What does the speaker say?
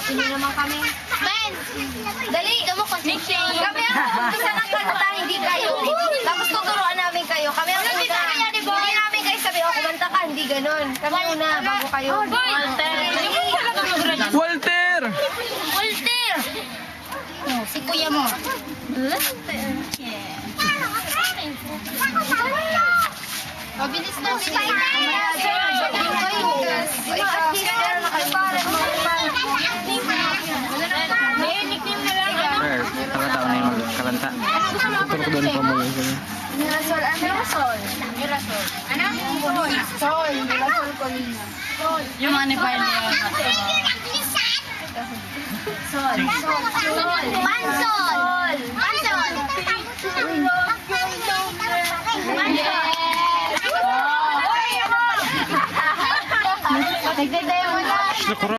Sino naman kami? Ben! Dali! Kami ang umpisa ng kanta, hindi kayo. Tapos tuturuan namin kayo. Kami ang una. Hindi namin kayo sabi, kumanta ka, hindi ganun. Kami una, bago kayo. Walter! Walter! Si kuya mo. Mabilis na si kayo. Nakataon na yung magkalanta. Tuturo ko doon pa mo yun. Mirasol, Mirasol. Mirasol. Ano? Sol. Mirasol Colina. Yung anipay na yun. Sol. Sol. Pansol. Pansol. Yes. Nagdadaya mo na.